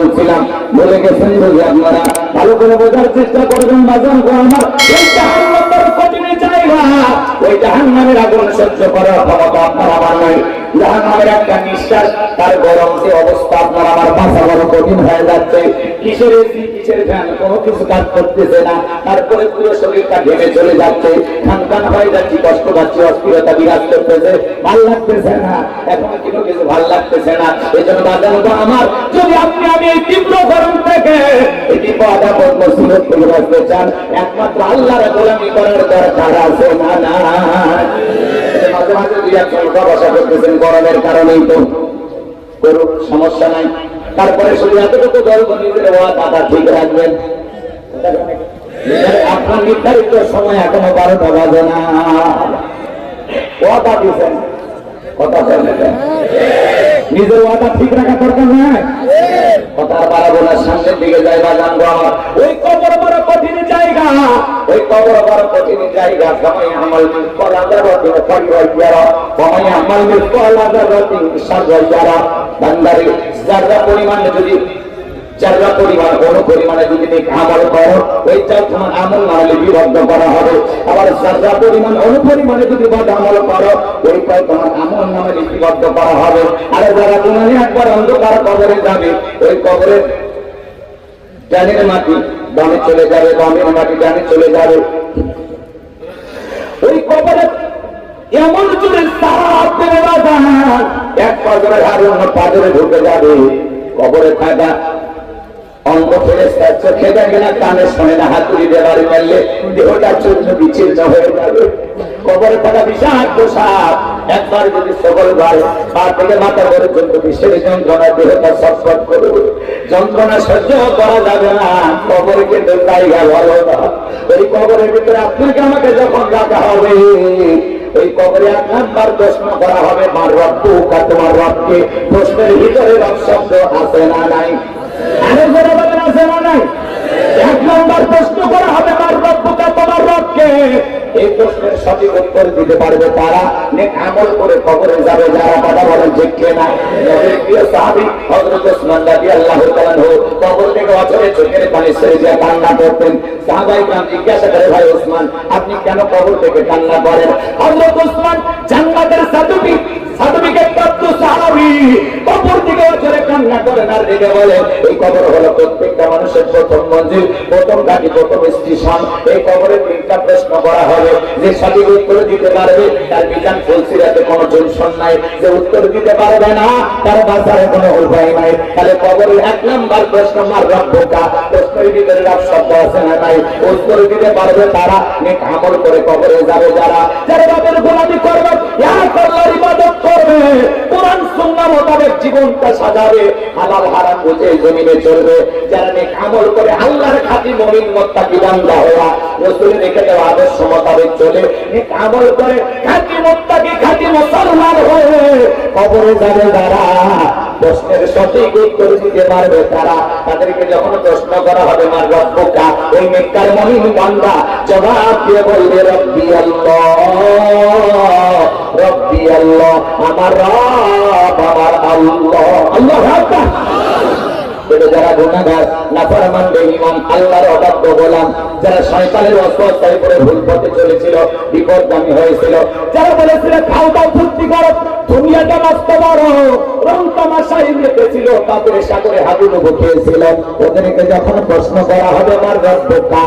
বলছিলাম, বলে গেছেন যদি আপনারা ভালো করে বোঝার চেষ্টা করবেন। বাজান গো আমার, এই জাহান্নামের কঠিন জায়গা, ওই জাহান্নামের আগুন সহ্য করার ক্ষমতা আপনার আমার নাই। জাহান্নামের একটা নিঃশ্বাস, তার গরম যে অবস্থা, আপনার আমার বাঁচা বড় কঠিন হয়ে যাচ্ছে। কিসের এসি, কিসের ফ্যান, কোনো কিছু কাজ করতেছে না। তারপরে পুরো শরীরটা ঘেমে চলে যাচ্ছে, খানখান হয়ে যাচ্ছে, কষ্ট পাচ্ছি, অস্থিরতা বিরাজ করতেছে, ভাল লাগতেছে না, এখন কোনো কিছু ভাল লাগতেছে না। এই জন্য বাজানো আমার, যদি আপনি আমি এই তীব্র গরম থেকে, এই বিপদ আপদ মুসিবত থেকে বাঁচতে চান, একমাত্র আল্লাহর গোলামি করার দরকার আছে না? না, মাঝে মাঝে দুই একজন বসা করতেছেন গরমের কারণেই, তো করুক, সমস্যা নাই। তারপরে শুধু এতটুকু দল নিজের ওয়াদা ঠিক রাখবেন। আপনার নির্ধারিত সময় এখনো 12টা বাজে না, ওয়াদা দিচ্ছেন, কথা বলবেন, নিজের ওয়াদা ঠিক রাখা দরকার নয়। কথা বাড়াবো না, সামনের দিকে যাইবা জানবো আমার। ওই কবর বড় কঠিন জায়গা, ওই কবর বড় কঠিন জায়গা। সময় আমল করা যাবে, সময় আমল করা যাবে, সাজা বান্দারে যারা পরিমাণে যদি যারা পরিমাণ কোন পরিমাণে যদি আমল করো, ওইটাও তোমার আমল নামে লিপিবদ্ধ করা হবে। আবার যারা পরিমাণ অনুপরিমাণে যদি বদ আমল করো, ওইটাও তোমার আমল নামে লিপিবদ্ধ করা হবে। আর যারা তোমার একবার অন্ধকার কবরে যাবে, ওই কবরে ডানের মাটি বামে চলে যাবে, বামের মাটি ডানে চলে যাবে। ওই কবরে এমন জোরে সাপ দেবে বাজান, এক পাজরে আর অন্য পাজরে ঢুকে যাবে। কবরে থাকা অঙ্গ ফেরেশতা চোখে দেখে না, কানে শোনে না, হাতুড়ি দেবার মারলে দেহটা চূর্ণ বিচ্ছিন্ন হয়ে যাবে। কবরে থাকা বিষাক্ত সাপ একবার যদি সকল বারে পা থেকে মাথা পর্যন্ত বিশ্বের যন্ত্রণা, দেহটা ছটফট করবে, যন্ত্রণা সহ্য করা যাবে না। কবরে কিন্তু জায়গা ভালো না। ওই কবরের ভিতরে আপনাকে আমাকে যখন রাখা হবে, ওই কবরে 1 নাম্বার প্রশ্ন করা হবে, মার রব্বু কা, তোমার রবকে। প্রশ্নের ভিতরে রব শব্দ আছে না নাই? আরে যারা বলেন আছে না নাই? 1 নাম্বার প্রশ্ন করা হবে, মার রব্বু কা, তোমার রবকে। এই প্রশ্নের সঠিক উত্তর দিতে পারবে তারা নেক আমল করে কবরে যাবে। যারা কথা বলেন ঠিক কিনা? নবীর প্রিয় সাহাবী হযরত ওসমান রাদিয়াল্লাহু তাআলা কবর থেকে অঝরে চোখের পানি ছেড়ে দিয়ে কান্না করতেন। সাহাবায়ে কেরাম জিজ্ঞাসা করে, ভাই ওসমান, আপনি কেন কবর থেকে কান্না করেন? হযরত ওসমান জান্নাতের সার্টিফিকেট প্রাপ্ত সাহাবী, কবর থেকে অঝরে কান্না করেন আর রেগে বলেন, এই কবর হলো প্রত্যেকটা মানুষের প্রথম মঞ্জিল, প্রথম ঘাঁটি, প্রথম স্টেশন। এই কবরে 3টা প্রশ্ন করা হবে, যে সঠিক উত্তর দিতে পারবে তার বিধান ফুলসিরাতে কোনো টেনশন নাই, যে উত্তর দিতে পারবে না তার বাঁচার কোনো উপায় নাই। তাহলে কবরের 1 নাম্বার প্রশ্ন, মার রব্বুকা, প্রশ্নের ভিতরে রব শব্দ আছে না নাই? উত্তর দিতে পারবে তারা নেক আমল করে কবরে যাবে। যারা রবের গোলামি করবে, এক আল্লাহর ইবাদত করবে, কোরআন সুন্নাহ মোতাবেক জীবনটা সাজাবে, হালাল হারাম বুঝে জমিনে চলবে, যারা নেক আমল করে আল্লাহর খাঁটি মুমিন মুত্তাকি বান্দা হওয়া, রাসূলের রেখে দেওয়া আদর্শ মোতাবেক চলে, নেক আমল করে খাঁটি মুত্তাকি, খাঁটি মুসলমান হয়ে কবরে যাবে যারা, প্রশ্নের সঠিক উত্তর দিতে পারবে তারা। তাদেরকে যখন প্রশ্ন করা হবে, মার রব্বুকা, ওই নেককার মুমিন বান্দা জবাব দিয়ে বলবে, রব্বি আল্লাহ, রব্বি আল্লাহ, আমার রব আমার আল্লাহ। আল্লাহু আকবার। যারা গুনাহগার, নাফরমান, বেঈমান, আল্লাহর অবাধ্য গোলাম, যারা শয়তানের ওয়াসওয়াসায় পড়ে ভুল পথে চলেছিল, বিপদগামী হয়েছিল, যারা বলেছিল খাও দাও ফুর্তি করো, দুনিয়াটা মস্ত বড়, রং তামাশায় মেতেছিল, কাপড়ে সাগরে হাবুডুবু খেয়েছিল, ওদেরকে যখন প্রশ্ন করা হবে, আমার রব্বুকা,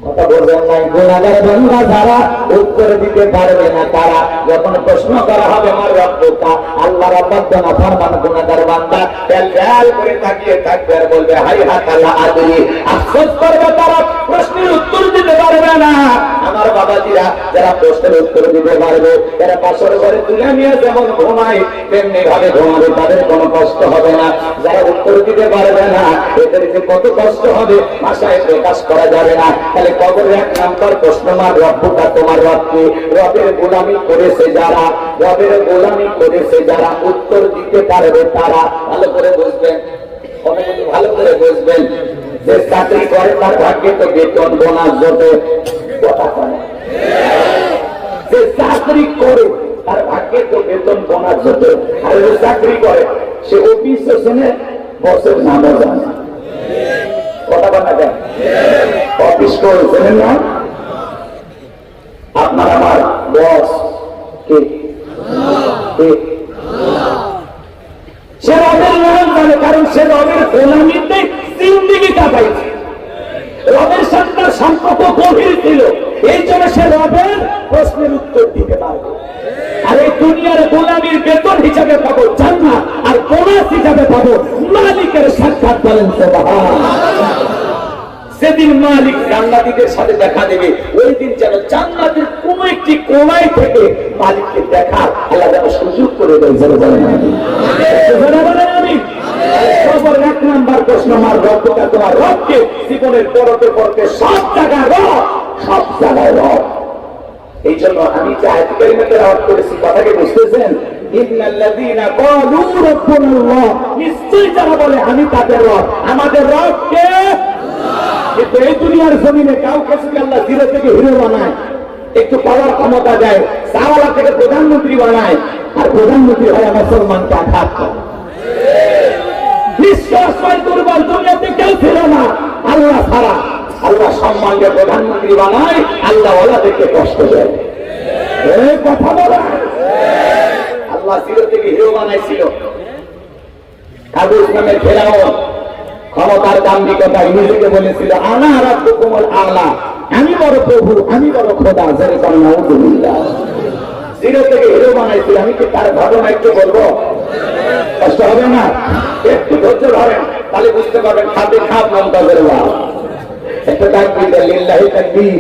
কথা বলবেন নাই? গুনাহগার বান্দা যারা উত্তর দিতে পারবে না তারা, যখন প্রশ্ন করা হবে, আমার রব্বুকা, আল্লাহর অবাধ্য নাফরমান গুনাহগার বান্দা বেল করে তাকিয়ে থাকবে আর বলবে, হাই হাতালা আদরি। আফসোস করবে তারা, প্রশ্নের উত্তর দিতে পারবে না। আমার বাবাজিরা যারা প্রশ্নের উত্তর দিতে পারবে, এরা পাশের ঘরে তুলে নিয়ে যেমন ঘুমায় তেমনি ভাবে ঘুমাবে, তাদের কোনো কষ্ট হবে না। যারা উত্তর দিতে পারবে না, এদের যে কত কষ্ট হবে ভাষায় প্রকাশ করা যাবে না। তাহলে কবরে 1 নাম্বার প্রশ্ন, মার রব্বুকা, তোমার রবকে। রবের গোলামি করেছে যারা, রবের গোলামি করেছে যারা, উত্তর দিতে পারবে তারা। ভালো করে বুঝবেন, ভালো করে বুঝবেন। যে চাকরি করে তার ভাগ্যে তো বেতন বোনাস জোটে, কথা বলে। যে চাকরি করে তার ভাগ্যে তো বেতন বোনাস জোটে, আর যে চাকরি করে সে অফিস সেশনে বসের নামও জানে। কথা বলা যায় অফিস করেছেন না? আপনার আমার বস কে? সে রবের নাম জানে, কারণ সে রবের গোলামিতে জিন্দেগি কাটাইছে। রবের সাথে তার সম্পর্ক গভীর ছিল, এই জন্য সে রবের প্রশ্নের উত্তর দিতে পারবে। আর এই দুনিয়ার গোলামীর বেতন হিসাবে পাবো জান্নাত, আর বোনাস হিসাবে পাবো মালিকের সাক্ষাৎ। বলেন সুবহানাল্লাহ। সেদিন মালিক জান্নাতীদের সাথে দেখা দেবে, ওই দিন যেন জান্নাতের কোন একটি কোণায় থেকে মালিককে দেখা আল্লাহ যেন সুযোগ করে দেয়। সবার এক নাম্বার প্রশ্ন, আমার রবটা তোমার রবকে। জীবনের পরতে পরতে সব জায়গায় রব, সব জায়গায় রব। এই জন্য আমি যে আয়াত কারিমাতে রব করেছি, কথাকে বুঝতেছেন? ইন্নাল্লাযীনা ক্বালু রাব্বুনাল্লাহ, নিশ্চয়ই যারা বলে আমি তাদের রব। আমাদের রব কে? কিন্তু এই দুনিয়ার জমিনে কাউকে যদি আল্লাহ জিরো থেকে হিরো বানায়, একটু পাওয়ার ক্ষমতা দেয়, সাওয়ালা থেকে প্রধানমন্ত্রী বানায়, আর প্রধানমন্ত্রী হয় মুসলমানকে আঘাত করে। নিঃশ্বাস দুর্বল দুনিয়াতে কেউ ছিল না আল্লাহ ছাড়া। আল্লাহ সম্মানকে প্রধানমন্ত্রী বানায়, আল্লাহ ওলাদেরকে কষ্ট দেয়। এই কথা বলা, আল্লাহ জিরো থেকে হিরো বানাইছিল। আবু ইসলামের ফেরাউন ক্ষমতার দাম্ভিকতায় নিজেকে বলেছিল আনা রাব্বুকুমুল আ'লা, আমি বড় প্রভু, আমি বড় খোদা। যেরকম নাউযুবিল্লাহ, জিরো থেকে হিরো বানাইছিল। আমি কি তার ঘটনা একটু বলবো? কষ্ট হবে না? একটু ধৈর্য ধরেন, তাহলে বুঝতে পারবেন। খাতে খাপ মমতাজের ওয়াজ। একটা তাকবীর, লিল্লাহি তাকবীর।